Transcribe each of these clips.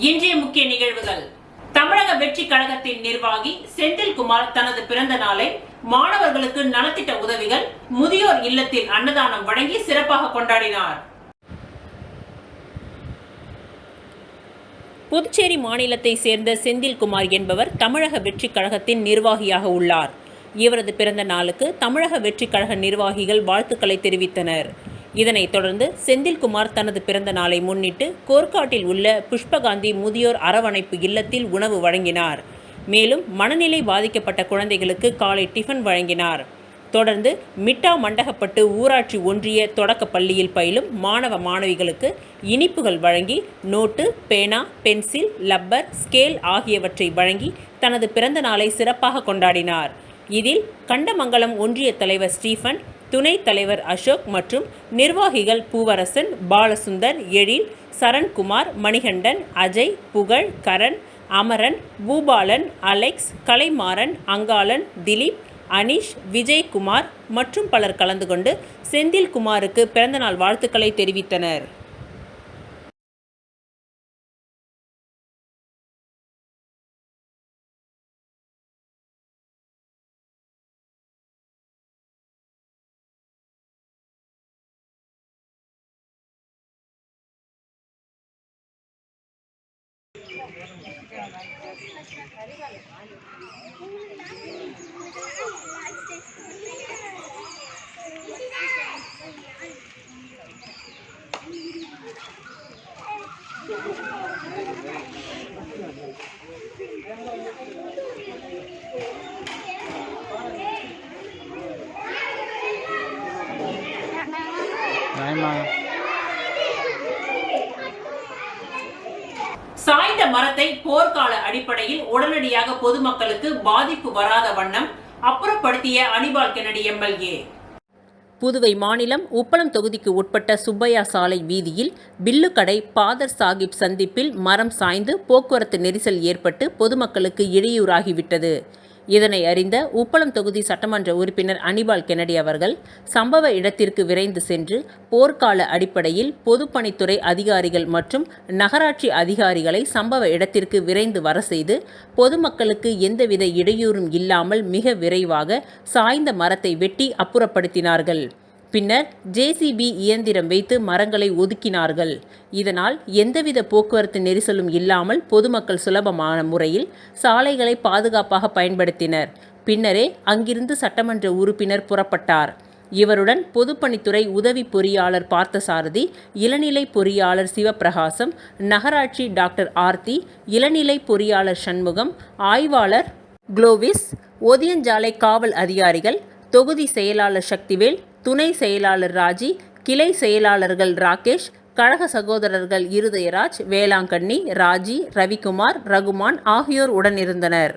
இன்றைய முக்கிய நிகழ்வுகள். தமிழக வெற்றி கழகத்தின் நிர்வாகி செந்தில்குமார் தனது பிறந்த நாளை மாணவர்களுக்கு நலத்திட்ட உதவிகள், முதியோர் இல்லத்தில் அன்னதானம் வழங்கி சிறப்பாக கொண்டாடினார். புதுச்சேரி மாநிலத்தை சேர்ந்த செந்தில்குமார் என்பவர் தமிழக வெற்றி கழகத்தின் நிர்வாகியாக உள்ளார். இவரது பிறந்த நாளுக்கு தமிழக வெற்றி கழக நிர்வாகிகள் வாழ்த்துக்களை தெரிவித்தனர். இதனைத் தொடர்ந்து செந்தில்குமார் தனது பிறந்த நாளை முன்னிட்டு கோர்க்காட்டில் உள்ள புஷ்பகாந்தி முதியோர் அரவணைப்பு இல்லத்தில் உணவு வழங்கினார். மேலும் மனநிலை பாதிக்கப்பட்ட குழந்தைகளுக்கு காலை டிஃபன் வழங்கினார். தொடர்ந்து மிட்டா மண்டகப்பட்டு ஊராட்சி ஒன்றிய தொடக்க பள்ளியில் பயிலும் மாணவ மாணவிகளுக்கு இனிப்புகள் வழங்கி நோட்டு, பேனா, பென்சில், லப்பர், ஸ்கேல் ஆகியவற்றை வழங்கி தனது பிறந்த நாளை சிறப்பாக கொண்டாடினார். இதில் கண்டமங்கலம் ஒன்றிய தலைவர் ஸ்டீபன், துணைத் தலைவர் அசோக் மற்றும் நிர்வாகிகள் பூவரசன், பாலசுந்தர், எழில், சரண்குமார், மணிகண்டன், அஜய், புகழ், கரண், அமரன், பூபாலன், அலெக்ஸ், கலைமாறன், அங்காளன், திலீப், அனீஷ், விஜயகுமார் மற்றும் பலர் கலந்து கொண்டு செந்தில்குமாருக்கு பிறந்தநாள் வாழ்த்துக்களை தெரிவித்தனர். சாய்ந்த மரத்தை போர்க்கால அடிப்படையில் உடனடியாக பொதுமக்களுக்கு பாதிப்பு வராத வண்ணம் அப்புறப்படுத்திய அனிபால் கென்னடி எம்எல்ஏ. புதுவை மாநிலம் உப்பளம் தொகுதிக்கு உட்பட்ட சுப்பையா சாலை வீதியில் பில்லுக்கடை பாதர் சாஹிப் சந்திப்பில் மரம் சாய்ந்து போக்குவரத்து நெரிசல் ஏற்பட்டு பொதுமக்களுக்கு இடையூறாகிவிட்டது. இதனை அறிந்த உப்பளம் தொகுதி சட்டமன்ற உறுப்பினர் அனிபால் கென்னடி அவர்கள் சம்பவ இடத்திற்கு விரைந்து சென்று போர்க்கால அடிப்படையில் பொதுப்பணித்துறை அதிகாரிகள் மற்றும் நகராட்சி அதிகாரிகளை சம்பவ இடத்திற்கு விரைந்து வர செய்து பொதுமக்களுக்கு எந்தவித இடையூறும் இல்லாமல் மிக விரைவாக சாய்ந்த மரத்தை வெட்டி அப்புறப்படுத்தினார்கள். பின்னர் ஜேசிபி இயந்திரம் வைத்து மரங்களை ஒதுக்கினார்கள். இதனால் எந்தவித போக்குவரத்து நெரிசலும் இல்லாமல் பொதுமக்கள் சுலபமான முறையில் சாலைகளை பாதுகாப்பாக பயன்படுத்தினர். பின்னரே அங்கிருந்து சட்டமன்ற உறுப்பினர் புறப்பட்டார். இவருடன் பொதுப்பணித்துறை உதவி பொறியாளர் பார்த்தசாரதி, இளநிலை பொறியாளர் சிவபிரகாசம், நகராட்சி டாக்டர் ஆர்த்தி, இளநிலை பொறியாளர் சண்முகம், ஆய்வாளர் குளோவிஸ், ஒதியஞ்சாலை காவல் அதிகாரிகள், தொகுதி செயலாளர் சக்திவேல், துணை செயலாளர் ராஜி, கிளை செயலாளர்கள் ராகேஷ், கழக சகோதரர்கள் இருதயராஜ், வேளாங்கண்ணி, ராஜி, ரவிக்குமார், ரகுமான் ஆகியோர் உடனிருந்தனர்.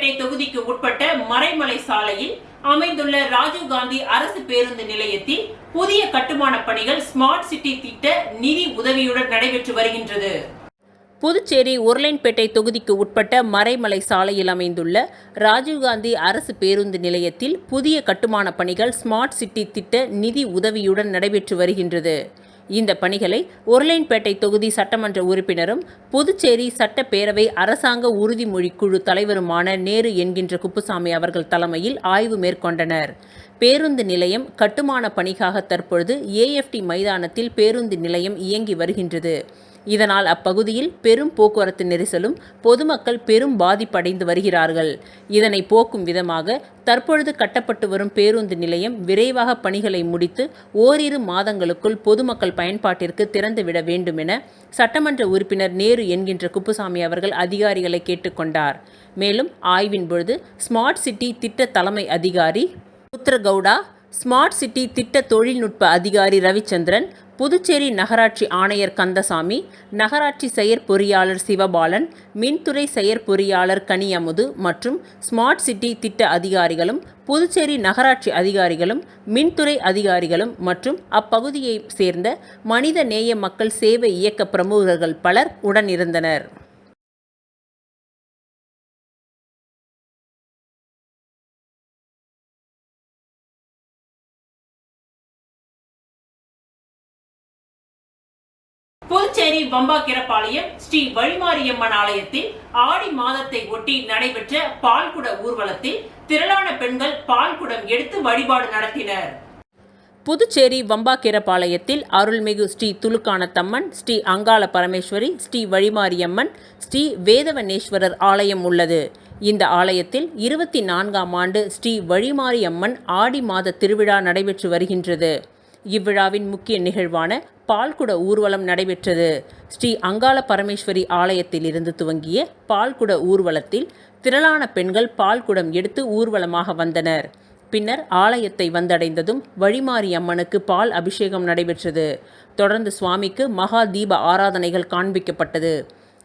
உருளைப்பேட்டை தொகுதிக்கு உட்பட்ட மறைமலை சாலையில் அமைந்துள்ள ராஜீவ்காந்தி அரசு பேருந்து நிலையத்தில் புதிய கட்டுமான பணிகள் ஸ்மார்ட் சிட்டி திட்ட நிதி உதவியுடன் நடைபெற்று வருகின்றது. புதுச்சேரி உருளைப்பேட்டை தொகுதிக்கு உட்பட்ட மறைமலை சாலையில் அமைந்துள்ள ராஜீவ்காந்தி அரசு பேருந்து நிலையத்தில் புதிய கட்டுமான பணிகள் ஸ்மார்ட் சிட்டி திட்ட நிதி உதவியுடன் நடைபெற்று வருகின்றது. இந்த பணிகளை உருளைப்பேட்டை தொகுதி சட்டமன்ற உறுப்பினரும் புதுச்சேரி சட்டப்பேரவை அரசாங்க உறுதிமொழி குழு தலைவருமான நேரு என்கின்ற குப்புசாமி அவர்கள் தலைமையில் ஆய்வு மேற்கொண்டனர். பேருந்து நிலையம் கட்டுமான பணிக்காக தற்பொழுது AFT மைதானத்தில் பேருந்து நிலையம் இயங்கி வருகின்றது. இதனால் அப்பகுதியில் பெரும் போக்குவரத்து நெரிசலும் பொதுமக்கள் பெரும் பாதிப்படைந்து வருகிறார்கள். இதனை போக்கும் விதமாக தற்பொழுது கட்டப்பட்டு வரும் பேருந்து நிலையம் விரைவாக பணிகளை முடித்து ஓரிரு மாதங்களுக்குள் பொதுமக்கள் பயன்பாட்டிற்கு திறந்துவிட வேண்டும் என சட்டமன்ற உறுப்பினர் நேரு என்கின்ற குப்புசாமி அவர்கள் அதிகாரிகளை கேட்டுக்கொண்டார். மேலும் ஆய்வின் பொழுது ஸ்மார்ட் சிட்டி திட்ட தலைமை அதிகாரி ருத்ரகவுடா, ஸ்மார்ட் சிட்டி திட்ட தொழில்நுட்ப அதிகாரி ரவிச்சந்திரன், புதுச்சேரி நகராட்சி ஆணையர் கந்தசாமி, நகராட்சி செயற்பொறியாளர் சிவபாலன், மின்துறை செயற்பொறியாளர் கனியமுது மற்றும் ஸ்மார்ட் சிட்டி திட்ட அதிகாரிகளும் புதுச்சேரி நகராட்சி அதிகாரிகளும் மின்துறை அதிகாரிகளும் மற்றும் அப்பகுதியை சேர்ந்த மனித நேய மக்கள் சேவை இயக்க பிரமுகர்கள் பலர் உடனிருந்தனர். புதுச்சேரி வம்பாக்கிரபாளையம் ஸ்ரீ வழிமாரியம்மன் ஆலயத்தில் ஆடி மாதத்தை ஒட்டி நடைபெற்ற பால்குட ஊர்வலத்தில் திரளான பெண்கள் பால்குடம் எடுத்து வழிபாடு நடத்தினர். புதுச்சேரி வம்பாக்கிரபாளையத்தில் அருள்மிகு ஸ்ரீ துலுக்கானத்தம்மன், ஸ்ரீ அங்காள பரமேஸ்வரி, ஸ்ரீ வழிமாரியம்மன், ஸ்ரீ வேதவனேஸ்வரர் ஆலயம் உள்ளது. இந்த ஆலயத்தில் 24ஆம் ஆண்டு ஸ்ரீ வழிமாரியம்மன் ஆடி மாத திருவிழா நடைபெற்று வருகின்றது. இவ்விழாவின் முக்கிய நிகழ்வான பால்குட ஊர்வலம் நடைபெற்றது. ஸ்ரீ அங்காள பரமேஸ்வரி ஆலயத்தில் இருந்து துவங்கிய பால்குட ஊர்வலத்தில் திரளான பெண்கள் பால்குடம் எடுத்து ஊர்வலமாக வந்தனர். பின்னர் ஆலயத்தை வந்தடைந்ததும் வழிமாரி அம்மனுக்கு பால் அபிஷேகம் நடைபெற்றது. தொடர்ந்து சுவாமிக்கு மகா தீப ஆராதனைகள் காண்பிக்கப்பட்டது.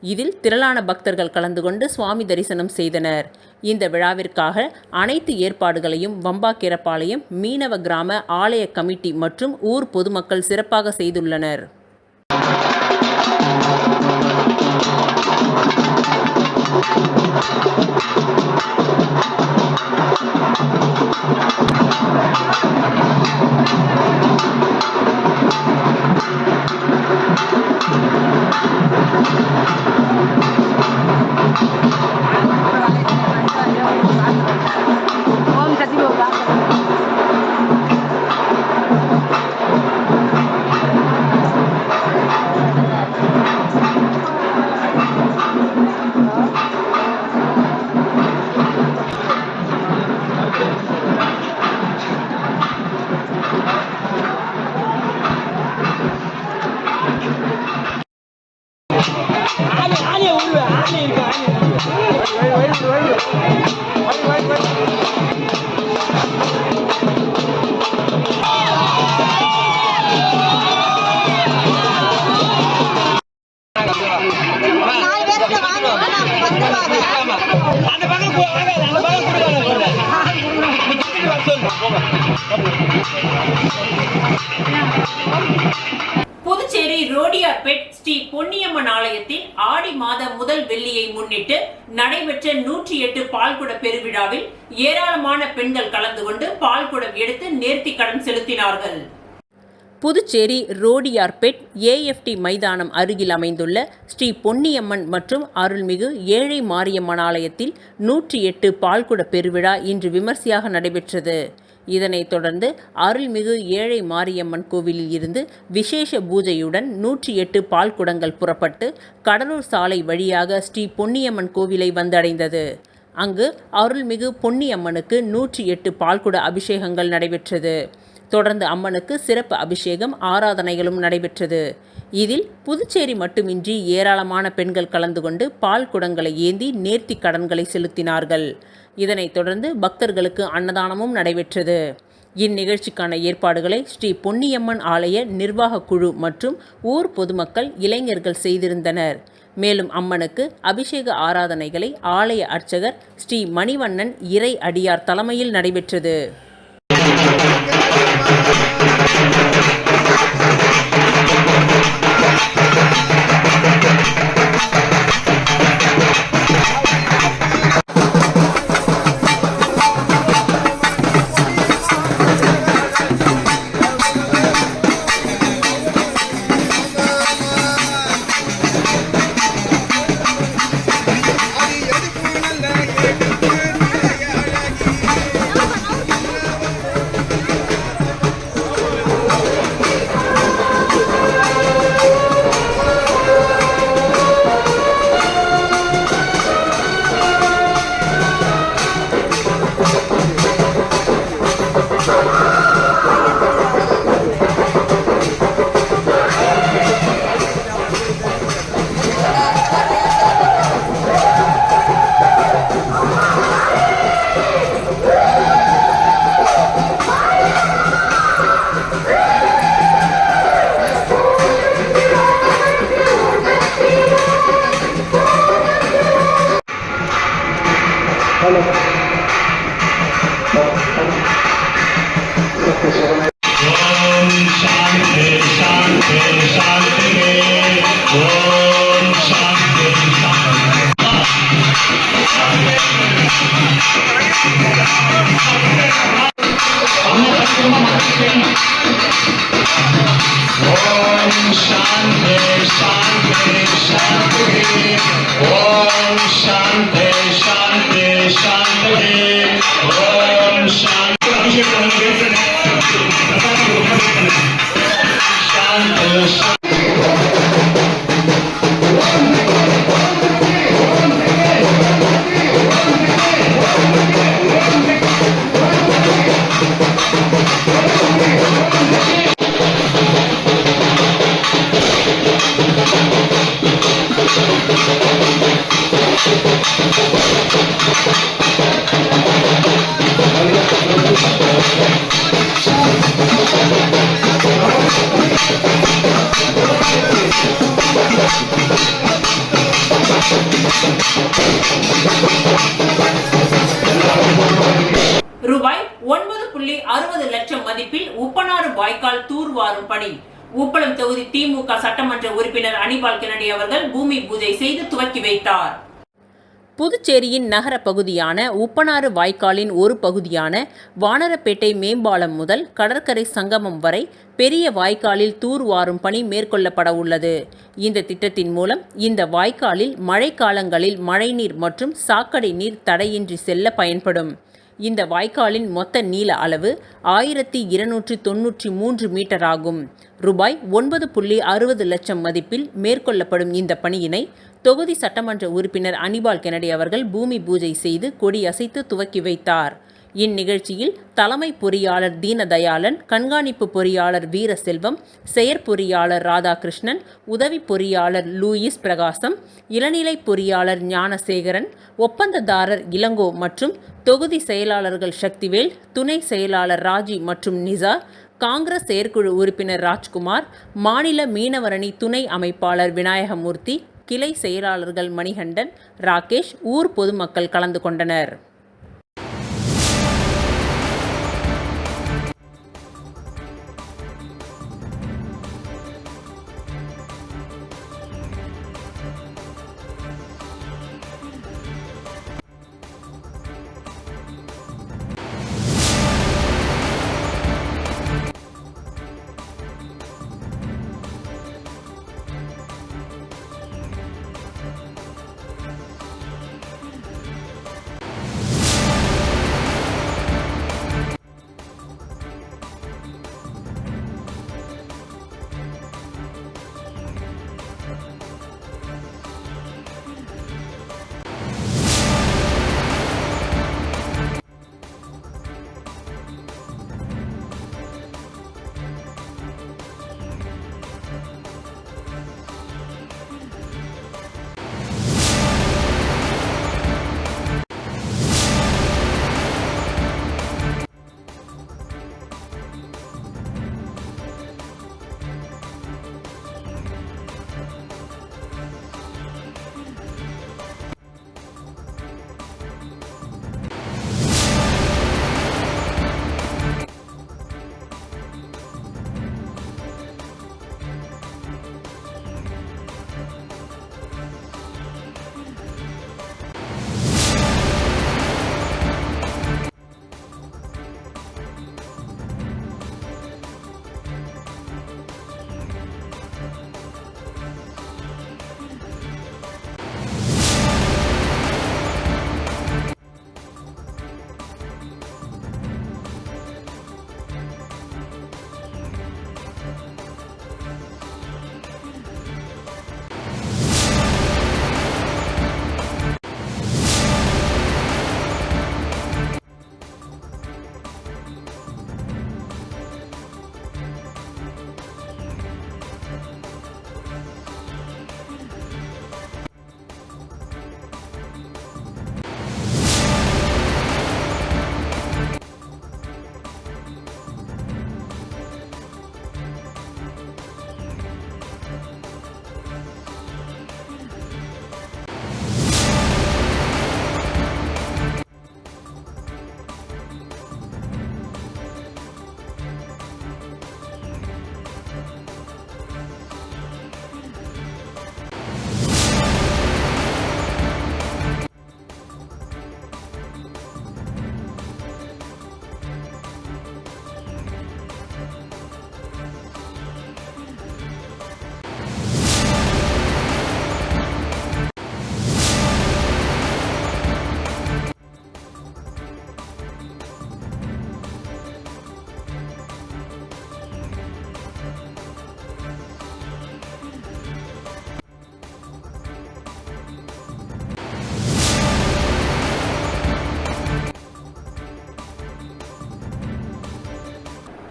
இதில் திரளான பக்தர்கள் கலந்து கொண்டு சுவாமி தரிசனம் செய்தனர். இந்த விழாவிற்காக அனைத்து ஏற்பாடுகளையும் வம்பாக்கிரபாளையம் மீனவ கிராம ஆலய கமிட்டி மற்றும் ஊர் பொதுமக்கள் சிறப்பாக செய்துள்ளனர். புதுச்சேரி ரோடியார்பேட் ஸ்ரீ பொன்னியம்மன் ஆலயத்தில் ஆடி மாத முதல் வெள்ளியை முன்னிட்டு நடைபெற்ற 108 பால்குட பெருவிழாவில் ஏராளமான பெண்கள் கலந்து கொண்டு பால்குடம் எடுத்து நேர்த்தி கடன் செலுத்தினார்கள். புதுச்சேரி ரோடியார்பேட் AFT மைதானம் அருகில் அமைந்துள்ள ஸ்ரீ பொன்னியம்மன் மற்றும் அருள்மிகு ஏழை மாரியம்மன் ஆலயத்தில் 108 பால்குட பெருவிழா இன்று விமர்சையாக நடைபெற்றது. இதனைத் தொடர்ந்து அருள்மிகு ஏழை மாரியம்மன் கோவிலில் இருந்து விசேஷ பூஜையுடன் 108 பால்குடங்கள் புறப்பட்டு கடலூர் சாலை வழியாக ஸ்ரீ பொன்னியம்மன் கோவிலை வந்தடைந்தது. அங்கு அருள்மிகு பொன்னியம்மனுக்கு 108 பால்குட அபிஷேகங்கள் நடைபெற்றது. தொடர்ந்து அம்மனுக்கு சிறப்பு அபிஷேகம் ஆராதனைகளும் நடைபெற்றது. இதில் புதுச்சேரி மட்டுமின்றி ஏராளமான பெண்கள் கலந்து கொண்டு பால் குடங்களை ஏந்தி நேர்த்தி கடன்களை செலுத்தினார்கள். இதனைத் தொடர்ந்து பக்தர்களுக்கு அன்னதானமும் நடைபெற்றது. இந்நிகழ்ச்சிக்கான ஏற்பாடுகளை ஸ்ரீ பொன்னியம்மன் ஆலய நிர்வாக குழு மற்றும் ஊர் பொதுமக்கள், இளைஞர்கள் செய்திருந்தனர். மேலும் அம்மனுக்கு அபிஷேக ஆராதனைகளை ஆலய அர்ச்சகர் ஸ்ரீ மணிவண்ணன் இறை அடியார் தலைமையில் நடைபெற்றது. ரூபாய் 9.60 லட்சம் மதிப்பில் உப்பனாறு வாய்க்கால் தூர்வாரும் பணி உப்பளம் தொகுதி திமுக சட்டமன்ற உறுப்பினர் அனிபால் கென்னடி அவர்கள் பூமி பூஜை செய்து துவக்கி வைத்தார். புதுச்சேரியின் நகர பகுதியான உப்பனாறு வாய்க்காலின் ஒரு பகுதியான வானரப்பேட்டை மேம்பாலம் முதல் கடற்கரை சங்கமம் வரை பெரிய வாய்க்காலில் தூர்வாரும் பணி மேற்கொள்ளப்பட உள்ளது. இந்த திட்டத்தின் மூலம் இந்த வாய்க்காலில் மழைக்காலங்களில் மழைநீர் மற்றும் சாக்கடை நீர் தடையின்றி செல்ல பயன்படும். இந்த வாய்க்காலின் மொத்த நீள அளவு 1293 மீட்டர் ஆகும். ரூபாய் 9.60 லட்சம் மதிப்பில் மேற்கொள்ளப்படும் இந்த பணியினை தொகுதி சட்டமன்ற உறுப்பினர் அனிபால் கென்னடி அவர்கள் பூமி பூஜை செய்து கொடியசைத்து துவக்கி வைத்தார். இந்நிகழ்ச்சியில் தலைமை பொறியாளர் தீனதயாளன், கண்காணிப்பு பொறியாளர் வீரசெல்வம், செயற்பொறியாளர் ராதாகிருஷ்ணன், உதவி பொறியாளர் லூயிஸ் பிரகாசம், இளநிலை பொறியாளர் ஞானசேகரன், ஒப்பந்ததாரர் இளங்கோ மற்றும் தொகுதி செயலாளர்கள் சக்திவேல், துணை செயலாளர் ராஜி மற்றும் நிசார், காங்கிரஸ் செயற்குழு உறுப்பினர் ராஜ்குமார், மாநில மீனவரணி துணை அமைப்பாளர் விநாயகமூர்த்தி, கிளை செயலாளர்கள் மணிகண்டன், ராகேஷ், ஊர் பொதுமக்கள் கலந்து கொண்டனர்.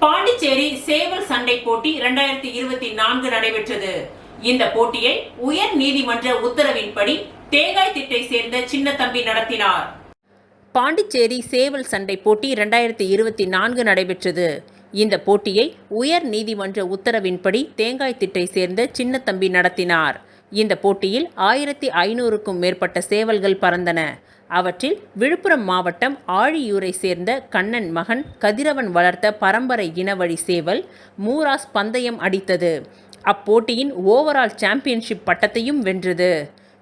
பாண்டிச்சேரி சேவல் சண்டை போட்டி 2024 நடைபெற்றது. இந்த போட்டியை உயர் நீதிமன்ற உத்தரவின்படி தேங்காய் திட்டை சேர்ந்த சின்னத்தம்பி நடத்தினார். பாண்டிச்சேரி சேவல் சண்டை போட்டி 2024 நடைபெற்றது. இந்த போட்டியை உயர் நீதிமன்ற உத்தரவின்படி தேங்காய் திட்டை சேர்ந்த சின்னத்தம்பி நடத்தினார். இந்த போட்டியில் 1500க்கும் மேற்பட்ட சேவல்கள் பறந்தன. அவற்றில் விழுப்புரம் மாவட்டம் ஆழியூரை சேர்ந்த கண்ணன் மகன் கதிரவன் வளர்த்த பரம்பரை இனவழி சேவல் மூராஸ் பந்தயம் அடித்தது. அப்போட்டியின் ஓவரால் சாம்பியன்ஷிப் பட்டத்தையும் வென்றது.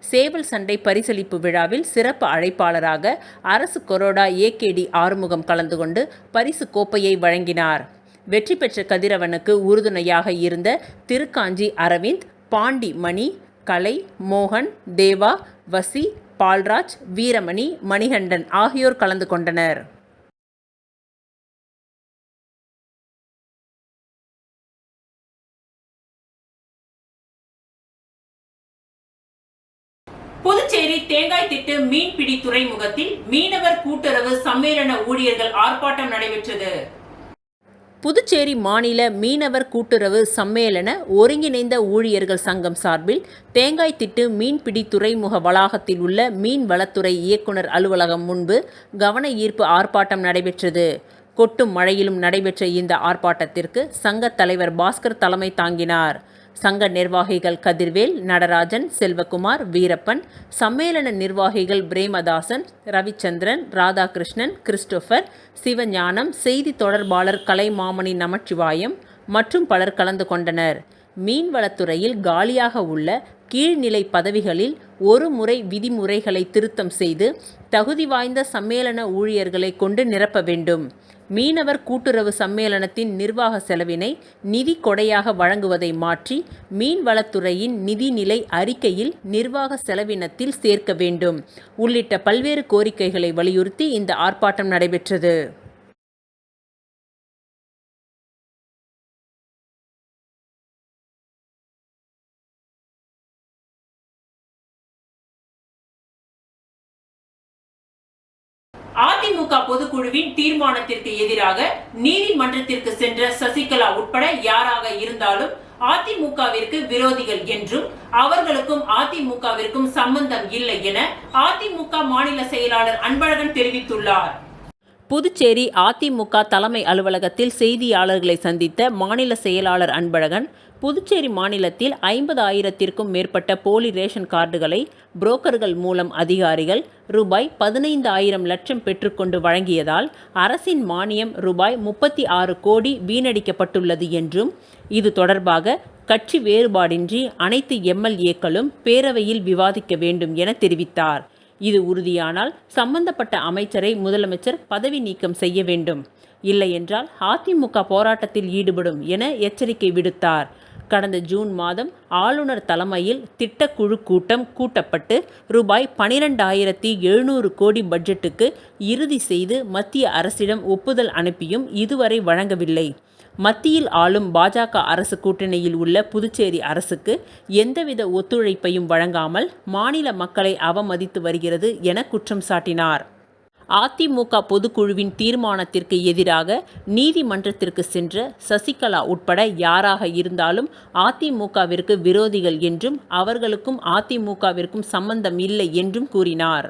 சேவல் சண்டை பரிசளிப்பு விழாவில் சிறப்பு அழைப்பாளராக அரசு கொறடா ஏகேடி ஆறுமுகம் கலந்து கொண்டு பரிசு கோப்பையை வழங்கினார். வெற்றி பெற்ற கதிரவனுக்கு உறுதுணையாக இருந்த திருக்காஞ்சி அரவிந்த், பாண்டி மணி, கலை, மோகன், தேவா, வசி, பால்ராஜ், வீரமணி, மணிகண்டன் ஆகியோர் கலந்து கொண்டனர். புதுச்சேரி தேங்காய் திட்டு மீன்பிடி துறைமுகத்தில் மீனவர் கூட்டுறவு சம்மேளன ஊழியர்கள் ஆர்ப்பாட்டம் நடைபெற்றது. புதுச்சேரி மாநில மீனவர் கூட்டுறவு சம்மேளன ஒருங்கிணைந்த ஊழியர்கள் சங்கம் சார்பில் தேங்காய் திட்டு மீன்பிடி துறைமுக வளாகத்தில் உள்ள மீன்வளத்துறை இயக்குனர் அலுவலகம் முன்பு கவன ஈர்ப்பு ஆர்ப்பாட்டம் நடைபெற்றது. கொட்டும் மழையிலும் நடைபெற்ற இந்த ஆர்ப்பாட்டத்திற்கு சங்க தலைவர் பாஸ்கர் தலைமை தாங்கினார். சங்க நிர்வாகிகள் கதிர்வேல், நடராஜன், செல்வகுமார், வீரப்பன், சம்மேளன நிர்வாகிகள் பிரேமதாசன், ரவிச்சந்திரன், ராதாகிருஷ்ணன், கிறிஸ்டோபர், சிவஞானம், செய்தி தொடர்பாளர் கலைமாமணி நமச்சிவாயம் மற்றும் பலர் கலந்து கொண்டனர். மீன்வளத்துறையில் காலியாக உள்ள கீழ்நிலை பதவிகளில் ஒரு முறை விதிமுறைகளை திருத்தம் செய்து தகுதி வாய்ந்த சம்மேளன ஊழியர்களை கொண்டு நிரப்ப வேண்டும். மீனவர் கூட்டுறவு சம்மேளனத்தின் நிர்வாக செலவினை நிதி கொடையாக வழங்குவதை மாற்றி மீன்வளத்துறையின் நிதிநிலை அறிக்கையில் நிர்வாக செலவினத்தில் சேர்க்க வேண்டும் உள்ளிட்ட பல்வேறு கோரிக்கைகளை வலியுறுத்தி இந்த ஆர்ப்பாட்டம் நடைபெற்றது. அதிமுக பொதுக்குழுவின் தீர்மானத்திற்கு எதிராக நீதிமன்றத்திற்கு சென்ற சசிகலா உட்பட யாராக இருந்தாலும் அதிமுகவிற்கு விரோதிகள் என்றும் அவர்களுக்கும் அதிமுகவிற்கும் சம்பந்தம் இல்லை என அதிமுக மாநில செயலாளர் அன்பழகன் தெரிவித்துள்ளார். புதுச்சேரி அதிமுக தலைமை அலுவலகத்தில் செய்தியாளர்களை சந்தித்த மாநில செயலாளர் அன்பழகன், புதுச்சேரி மாநிலத்தில் 50,000த்திற்கும் மேற்பட்ட போலி ரேஷன் கார்டுகளை புரோக்கர்கள் மூலம் அதிகாரிகள் ரூபாய் 15,000 லட்சம் பெற்றுக்கொண்டு வழங்கியதால் அரசின் மானியம் ரூபாய் 36 கோடி வீணடிக்கப்பட்டுள்ளது என்றும், இது தொடர்பாக கட்சி வேறுபாடின்றி அனைத்து எம்எல்ஏக்களும் பேரவையில் விவாதிக்க வேண்டும் என தெரிவித்தார். இது உறுதியானால் சம்பந்தப்பட்ட அமைச்சரை முதலமைச்சர் பதவி நீக்கம் செய்ய வேண்டும், இல்லையென்றால் அதிமுக போராட்டத்தில் ஈடுபடும் என எச்சரிக்கை விடுத்தார். கடந்த ஜூன் மாதம் ஆளுநர் தலைமையில் திட்டக்குழு கூட்டம் கூட்டப்பட்டு ரூபாய் 12,700 கோடி பட்ஜெட்டுக்கு இறுதி செய்து மத்திய அரசிடம் ஒப்புதல் அனுப்பியும் இதுவரை வழங்கவில்லை. மத்தியில் ஆளும் பாஜக அரசு கூட்டணியில் உள்ள புதுச்சேரி அரசுக்கு எந்தவித ஒத்துழைப்பையும் வழங்காமல் மாநில மக்களை அவமதித்து வருகிறது என குற்றம் சாட்டினார். அதிமுக பொதுக்குழுவின் தீர்மானத்திற்கு எதிராக நீதிமன்றத்திற்கு சென்ற சசிகலா உட்பட யாராக இருந்தாலும் அதிமுகவிற்கு விரோதிகள் என்றும் அவர்களுக்கும் அதிமுகவிற்கும் சம்பந்தம் இல்லை என்றும் கூறினார்.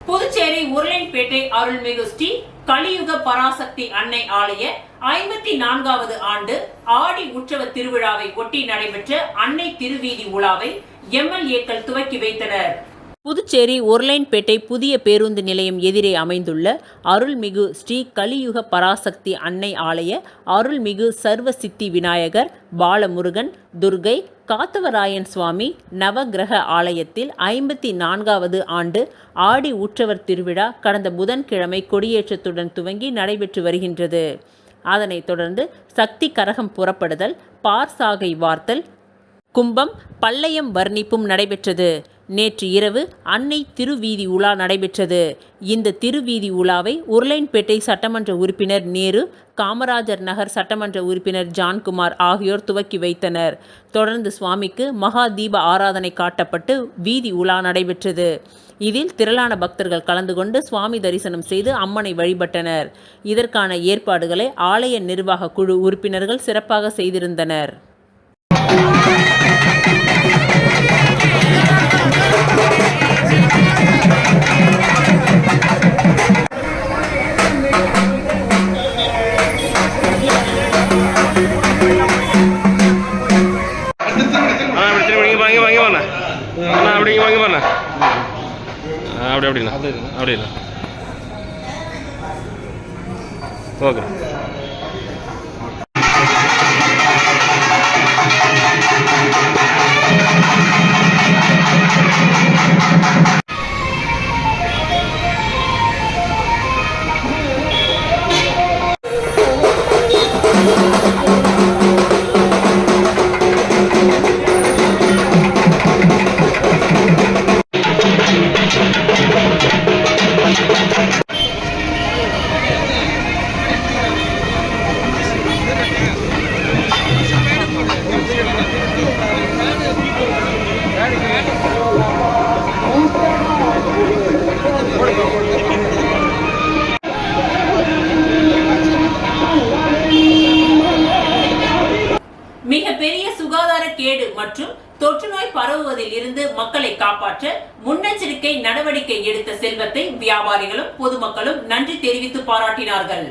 புதுச்சேரி உருளையன்பேட்டை அருள்மிகு ஸ்ரீ கலியுக பராசக்தி அன்னை ஆலய 54வது ஆண்டு ஆடி உற்சவ திருவிழாவை ஒட்டி நடைபெற்ற அன்னை திருவீதி உலாவை எம்எல்ஏக்கள் துவக்கி வைத்தனர். புதுச்சேரி உருளையன்பேட்டை புதிய பேருந்து நிலையம் எதிரே அமைந்துள்ள அருள்மிகு ஸ்ரீ கலியுக பராசக்தி அன்னை ஆலய அருள்மிகு சர்வ சித்தி விநாயகர், பாலமுருகன், துர்கை, காத்தவராயன் சுவாமி நவகிரக ஆலயத்தில் 54வது ஆண்டு ஆடி உற்சவர் திருவிழா கடந்த புதன்கிழமை கொடியேற்றத்துடன் துவங்கி நடைபெற்று வருகின்றது. அதனைத் தொடர்ந்து சக்தி கரகம் புறப்படுதல், பார்சாகை வார்த்தல், கும்பம் பல்லயம் வர்ணிப்பும் நடைபெற்றது. நேற்று இரவு அன்னை திருவீதி உலா நடைபெற்றது. இந்த திருவீதி உலாவை உருளையன்பேட்டை சட்டமன்ற உறுப்பினர் நேரு, காமராஜர் நகர் சட்டமன்ற உறுப்பினர் ஜான்குமார் ஆகியோர் துவக்கி வைத்தனர். தொடர்ந்து சுவாமிக்கு மகா தீப ஆராதனை காட்டப்பட்டு வீதி உலா நடைபெற்றது. இதில் திரளான பக்தர்கள் கலந்து கொண்டு சுவாமி தரிசனம் செய்து அம்மனை வழிபட்டனர். இதற்கான ஏற்பாடுகளை ஆலய நிர்வாக குழு உறுப்பினர்கள் சிறப்பாக செய்திருந்தனர். அப்படின்னா ஓகே. மிகப்பெரிய சுகாதார கேடு மற்றும் தொற்று நோய் பரவுவதில் இருந்து மக்களை காப்பாற்ற முன்னெச்சரிக்கை நடவடிக்கை எடுத்த செல்வத்தை வியாபாரிகளும் பொதுமக்களும் நன்றி தெரிவித்து பாராட்டினார்கள்.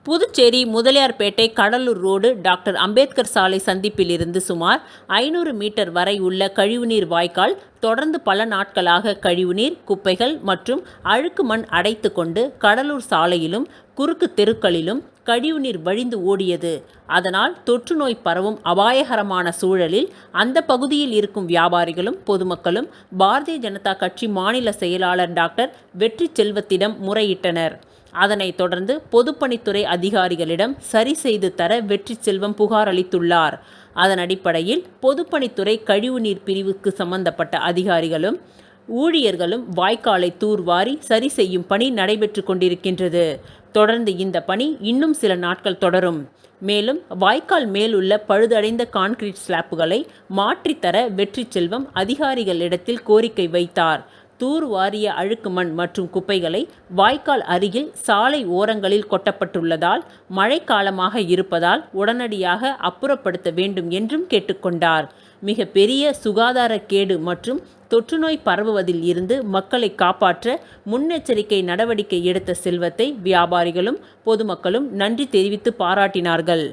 புதுச்சேரி முதலியார்பேட்டை கடலூர் ரோடு டாக்டர் அம்பேத்கர் சாலை சந்திப்பில் இருந்து சுமார் 500 மீட்டர் வரை உள்ள கழிவுநீர் வாய்க்கால் தொடர்ந்து பல நாட்களாக கழிவுநீர், குப்பைகள் மற்றும் அழுக்கு மண் அடைத்து கொண்டு கடலூர் சாலையிலும் குறுக்கு தெருக்களிலும் கழிவுநீர் வழிந்து ஓடியது. அதனால் தொற்று நோய் பரவும் அபாயகரமான சூழலில் அந்த பகுதியில் இருக்கும் வியாபாரிகளும் பொதுமக்களும் பாரதிய ஜனதா கட்சி மாநில செயலாளர் டாக்டர் வெற்றி செல்வத்திடம் முறையிட்டனர். அதனைத் தொடர்ந்து பொதுப்பணித்துறை அதிகாரிகளிடம் சரி செய்து தர வெற்றி செல்வம் புகார் அளித்துள்ளார். அதன் அடிப்படையில் பொதுப்பணித்துறை கழிவுநீர் பிரிவுக்கு சம்பந்தப்பட்ட அதிகாரிகளும் ஊழியர்களும் வாய்க்காலை தூர்வாரி சரி செய்யும் பணி நடைபெற்று கொண்டிருக்கின்றது. தொடர்ந்து இந்த பணி இன்னும் சில நாட்கள் தொடரும். மேலும் வாய்க்கால் மேலுள்ள பழுதடைந்த கான்கிரீட் ஸ்லாப்புகளை மாற்றித்தர வெற்றி செல்வம் அதிகாரிகளிடத்தில் கோரிக்கை வைத்தார். தூர்வாரிய அழுக்கு மண் மற்றும் குப்பைகளை வாய்க்கால் அருகில் சாலை ஓரங்களில் கொட்டப்பட்டுள்ளதால் மழைக்காலமாக இருப்பதால் உடனடியாக அப்புறப்படுத்த வேண்டும் என்றும் கேட்டுக்கொண்டார். மிக பெரிய சுகாதார கேடு மற்றும் தொற்றுநோய் பரவுவதில் இருந்து மக்களை காப்பாற்ற முன்னெச்சரிக்கை நடவடிக்கை எடுத்த செல்வத்தை வியாபாரிகளும் பொதுமக்களும் நன்றி தெரிவித்து பாராட்டினார்கள்.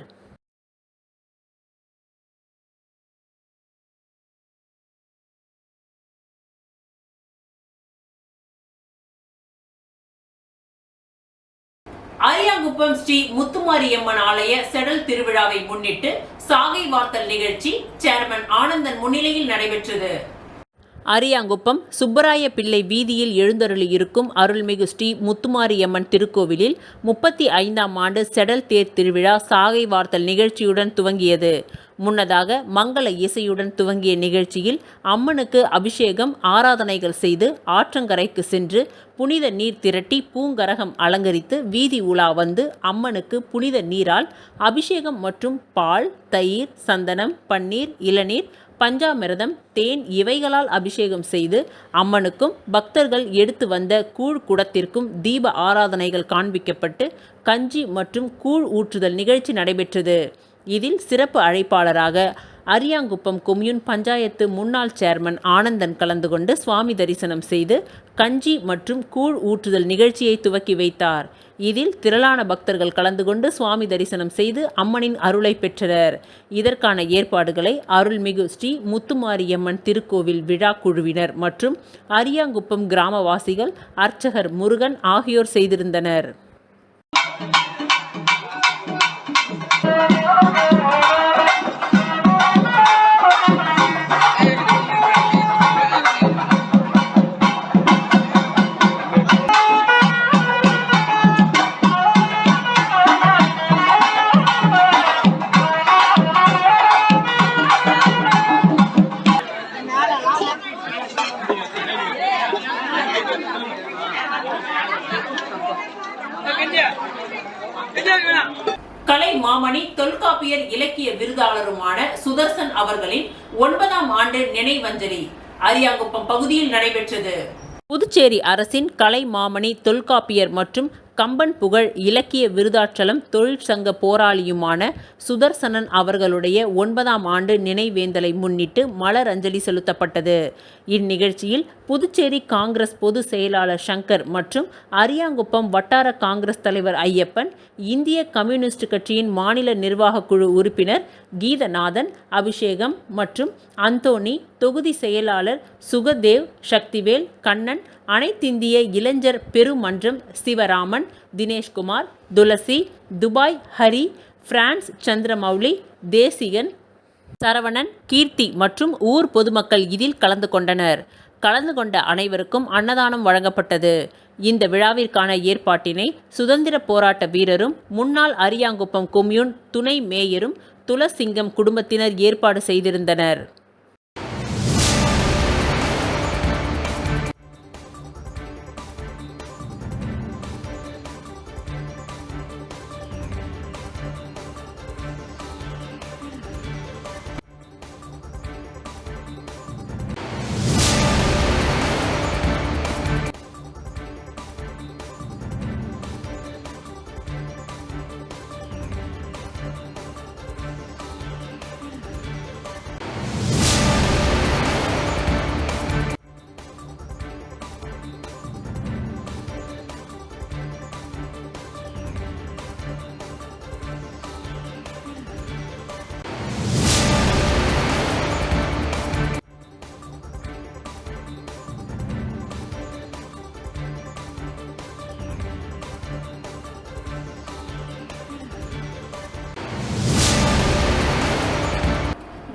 அரியாங்குப்பம் ஸ்ரீ முத்துமாரியம்மன் ஆலய செடல் திருவிழாவை முன்னிட்டு சாகை வார்த்தல் நிகழ்ச்சி சேர்மன் ஆனந்தன் முன்னிலையில் நடைபெற்றது. அரியாங்குப்பம் சுப்பராய பிள்ளை வீதியில் எழுந்தருளி இருக்கும் அருள்மிகு ஸ்ரீ முத்துமாரியம்மன் திருக்கோவிலில் 35ஆம் ஆண்டு செடல் தேர் திருவிழா சாகை வார்த்தல் நிகழ்ச்சியுடன் துவங்கியது. முன்னதாக மங்கள இசையுடன் துவங்கிய நிகழ்ச்சியில் அம்மனுக்கு அபிஷேகம், ஆராதனைகள் செய்து ஆற்றங்கரைக்கு சென்று புனித நீர் திரட்டி பூங்கரகம் அலங்கரித்து வீதி உலா வந்து அம்மனுக்கு புனித நீரால் அபிஷேகம் மற்றும் பால், தயிர், சந்தனம், பன்னீர், இளநீர், பஞ்சாமிர்தம், தேன் இவைகளால் அபிஷேகம் செய்து அம்மனுக்கும் பக்தர்கள் எடுத்து வந்த கூழ் குடத்திற்கும் தீப ஆராதனைகள் காண்பிக்கப்பட்டு கஞ்சி மற்றும் கூழ் ஊற்றுதல் நிகழ்ச்சி நடைபெற்றது. இதில் சிறப்பு அழைப்பாளராக அரியாங்குப்பம் கொம்யூன் பஞ்சாயத்து முன்னாள் சேர்மன் ஆனந்தன் கலந்து கொண்டு சுவாமி தரிசனம் செய்து கஞ்சி மற்றும் கூழ் ஊற்றுதல் நிகழ்ச்சியை துவக்கி வைத்தார். இதில் திரளான பக்தர்கள் கலந்து கொண்டு சுவாமி தரிசனம் செய்து அம்மனின் அருளை பெற்றனர். இதற்கான ஏற்பாடுகளை அருள்மிகு ஸ்ரீ முத்துமாரியம்மன் திருக்கோவில் விழா குழுவினர் மற்றும் அரியாங்குப்பம் கிராமவாசிகள், அர்ச்சகர் முருகன் ஆகியோர் செய்திருந்தனர். தொல்காப்பியர் இலக்கிய விருதாளருமான சுதர்சன் அவர்களின் 9ஆம் ஆண்டு நினைவஞ்சலி அரியாங்குப்பம் பகுதியில் நடைபெற்றது. புதுச்சேரி அரசின் கலை மாமணி, தொல்காப்பியர் மற்றும் கம்பன் புகழ் இலக்கிய விருதாச்சலம் தொழிற்சங்க போராளியுமான சுதர்சனன் அவர்களுடைய 9ஆம் ஆண்டு நினைவேந்தலை முன்னிட்டு மலர் அஞ்சலி செலுத்தப்பட்டது. இந்நிகழ்ச்சியில் புதுச்சேரி காங்கிரஸ் பொதுச் செயலாளர் சங்கர் மற்றும் அரியாங்குப்பம் வட்டார காங்கிரஸ் தலைவர் ஐயப்பன், இந்திய கம்யூனிஸ்ட் கட்சியின் மாநில நிர்வாக குழு உறுப்பினர் கீதநாதன், அபிஷேகம் மற்றும் அந்தோணி, தொகுதி செயலாளர் சுகதேவ், சக்திவேல், கண்ணன், அனைத்திந்திய இளைஞர் பெருமன்றம் சிவராமன், தினேஷ்குமார், துளசி, துபாய் ஹரி, பிரான்ஸ் சந்திரமௌலி, தேசிகன், சரவணன், கீர்த்தி மற்றும் ஊர் பொதுமக்கள் இதில் கலந்து கொண்டனர். கலந்து கொண்ட அனைவருக்கும் அன்னதானம் வழங்கப்பட்டது. இந்த விழாவிற்கான ஏற்பாட்டினை சுதந்திர போராட்ட வீரரும் முன்னாள் அரியாங்குப்பம் கொம்யூன் துணை மேயரும் துளசிங்கம் குடும்பத்தினர் ஏற்பாடு செய்திருந்தனர்.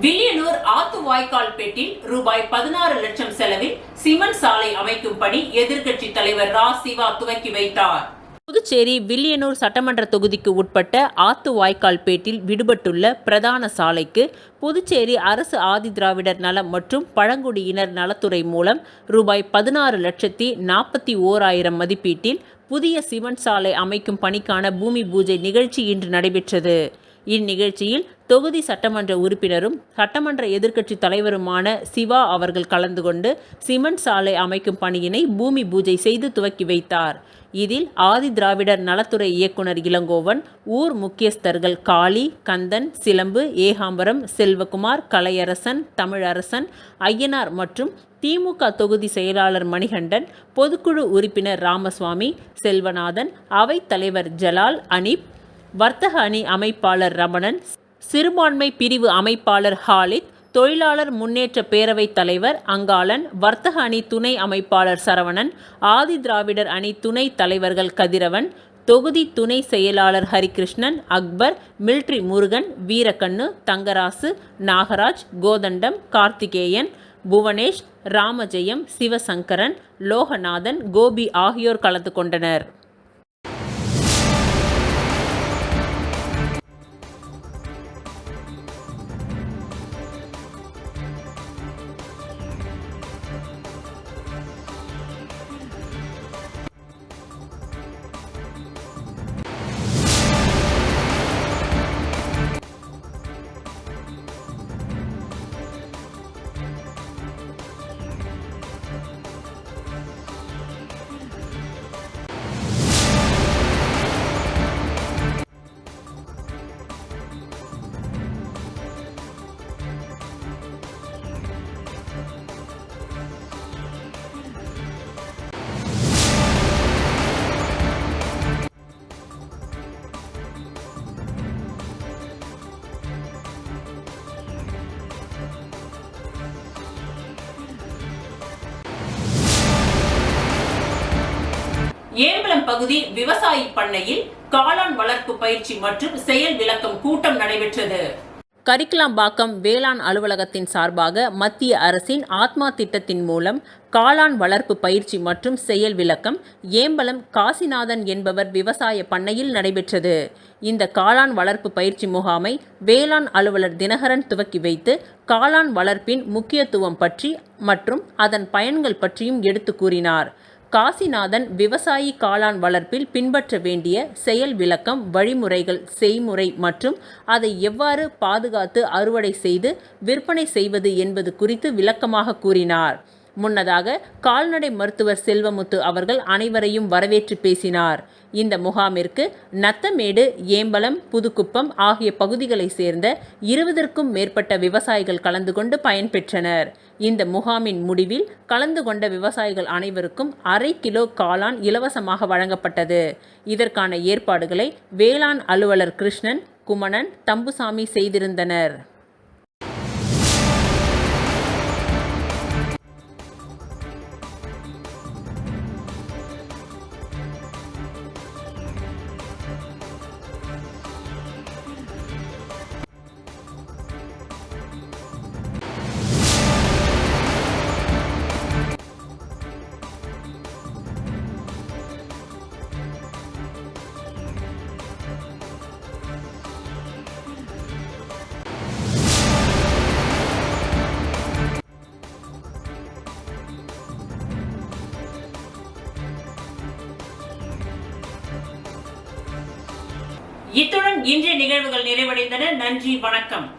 வில்லியனூர் ஆத்து வாய்க்கால் பேட்டில் ரூபாய் 16 லட்சம் செலவில் சிமெண்ட் சாலை அமைக்கும் பணி எதிர்க்கட்சி தலைவர் ரா. சிவா துவக்கி வைத்தார். புதுச்சேரி வில்லியனூர் சட்டமன்ற தொகுதிக்கு உட்பட்ட ஆத்து வாய்க்கால் பேட்டில் விடுபட்டுள்ள பிரதான சாலைக்கு புதுச்சேரி அரசு ஆதிதிராவிடர் நலம் மற்றும் பழங்குடியினர் நலத்துறை மூலம் ரூபாய் 16,41,000 மதிப்பீட்டில் புதிய சிமெண்ட் சாலை அமைக்கும் பணிக்கான பூமி பூஜை நிகழ்ச்சி இன்று நடைபெற்றது. இந்நிகழ்ச்சியில் தொகுதி சட்டமன்ற உறுப்பினரும் சட்டமன்ற எதிர்க்கட்சி தலைவருமான சிவா அவர்கள் கலந்து கொண்டு சிமெண்ட் சாலை அமைக்கும் பணியினை பூமி பூஜை செய்து துவக்கி வைத்தார். இதில் ஆதிதிராவிடர் நலத்துறை இயக்குனர் இளங்கோவன், ஊர் முக்கியஸ்தர்கள் காளி, கந்தன், சிலம்பு, ஏகாம்பரம், செல்வகுமார், கலையரசன், தமிழரசன், ஐயனார் மற்றும் திமுக தொகுதி செயலாளர் மணிகண்டன், பொதுக்குழு உறுப்பினர் ராமசுவாமி, செல்வநாதன், அவைத் தலைவர் ஜலால், அனீப், வர்த்தக அணி அமைப்பாளர் ரமணன், சிறுபான்மை பிரிவு அமைப்பாளர் ஹாலித், தொழிலாளர் முன்னேற்ற பேரவைத் தலைவர் அங்காளன், வர்த்தக அணி துணை அமைப்பாளர் சரவணன், ஆதிதிராவிடர் அணி துணை தலைவர்கள் கதிரவன், தொகுதி துணை செயலாளர் ஹரிகிருஷ்ணன், அக்பர், மில்ட்ரி முருகன், வீரக்கண்ணு, தங்கராசு, நாகராஜ், கோதண்டம், கார்த்திகேயன், புவனேஷ், ராமஜெயம், சிவசங்கரன், லோகநாதன், கோபி ஆகியோர் கலந்து கொண்டனர். ஏம்பலம் பகுதி விவசாயி பண்ணையில் காளான் வளர்ப்பு பயிற்சி மற்றும் செயல் விளக்கம் கூட்டம் நடைபெற்றது. கரிக்கலாம்பாக்கம் வேளாண் அலுவலகத்தின் சார்பாக மத்திய அரசின் ஆத்மா திட்டத்தின் மூலம் காளான் வளர்ப்பு பயிற்சி மற்றும் செயல் விளக்கம் ஏம்பலம் காசிநாதன் என்பவர் விவசாய பண்ணையில் நடைபெற்றது. இந்த காளான் வளர்ப்பு பயிற்சி முகாமை வேளாண் அலுவலர் தினகரன் துவக்கி வைத்து காளான் வளர்ப்பின் முக்கியத்துவம் பற்றி மற்றும் அதன் பயன்கள் பற்றியும் எடுத்து கூறினார். காசிநாதன் விவசாயி காளான் வளர்ப்பில் பின்பற்ற வேண்டிய செயல் விளக்கம், வழிமுறைகள், செய்முறை மற்றும் அதை எவ்வாறு பாதுகாத்து அறுவடை செய்து விற்பனை செய்வது என்பது குறித்து விளக்கமாக கூறினார். முன்னதாக கால்நடை மருத்துவர் செல்வமுத்து அவர்கள் அனைவரையும் வரவேற்று பேசினார். இந்த முகாமிற்கு நத்தமேடு, ஏம்பலம், புதுக்குப்பம் ஆகிய பகுதிகளைச் சேர்ந்த 20க்கும் மேற்பட்ட விவசாயிகள் கலந்து கொண்டு பயன்பெற்றனர். இந்த முகாமின் முடிவில் கலந்து கொண்ட விவசாயிகள் அனைவருக்கும் 1/2 கிலோ காளான் இலவசமாக வழங்கப்பட்டது. இதற்கான ஏற்பாடுகளை வேளாண் அலுவலர் கிருஷ்ணன், குமணன், தம்புசாமி செய்திருந்தனர். இத்துடன் இன்றைய நிகழ்வுகள் நிறைவடைந்தன. நன்றி, வணக்கம்.